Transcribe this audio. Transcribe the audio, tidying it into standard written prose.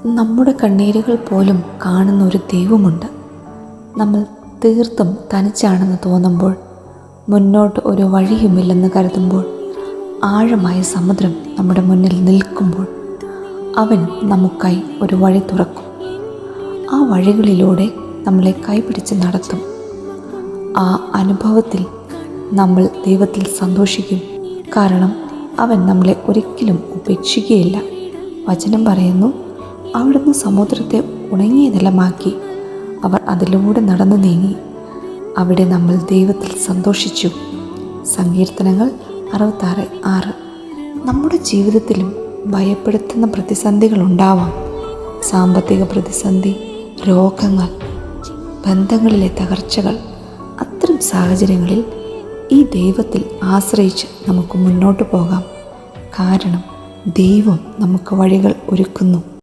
നമ്മുടെ കണ്ണീരുകൾ പോലും കാണുന്ന ഒരു ദൈവമുണ്ട്. നമ്മൾ തീർത്തും തനിച്ചാണെന്ന് തോന്നുമ്പോൾ, മുന്നോട്ട് ഒരു വഴിയുമില്ലെന്ന് കരുതുമ്പോൾ, ആഴമായ സമുദ്രം നമ്മുടെ മുന്നിൽ നിൽക്കുമ്പോൾ അവൻ നമുക്കായി ഒരു വഴി തുറക്കും. ആ വഴികളിലൂടെ നമ്മളെ കൈപിടിച്ച് നടത്തും. ആ അനുഭവത്തിൽ നമ്മൾ ദൈവത്തിൽ സന്തോഷിക്കും. കാരണം അവൻ നമ്മളെ ഒരിക്കലും ഉപേക്ഷിക്കുകയില്ല. വചനം പറയുന്നു, അവിടുന്ന് സമുദ്രത്തെ ഉണങ്ങിയ നിലമാക്കി. അവർ അതിലൂടെ നടന്നു നീങ്ങി. അവിടെ നമ്മൾ ദൈവത്തിൽ സന്തോഷിച്ചു. സങ്കീർത്തനങ്ങൾ 66:6. നമ്മുടെ ജീവിതത്തിലും ഭയപ്പെടുത്തുന്ന പ്രതിസന്ധികൾ ഉണ്ടാവാം. സാമ്പത്തിക പ്രതിസന്ധി, രോഗങ്ങൾ, ബന്ധങ്ങളിലെ തകർച്ചകൾ. അത്തരം സാഹചര്യങ്ങളിൽ ഈ ദൈവത്തിൽ ആശ്രയിച്ച് നമുക്ക് മുന്നോട്ട് പോകാം. കാരണം ദൈവം നമുക്ക് വഴികൾ ഒരുക്കുന്നു.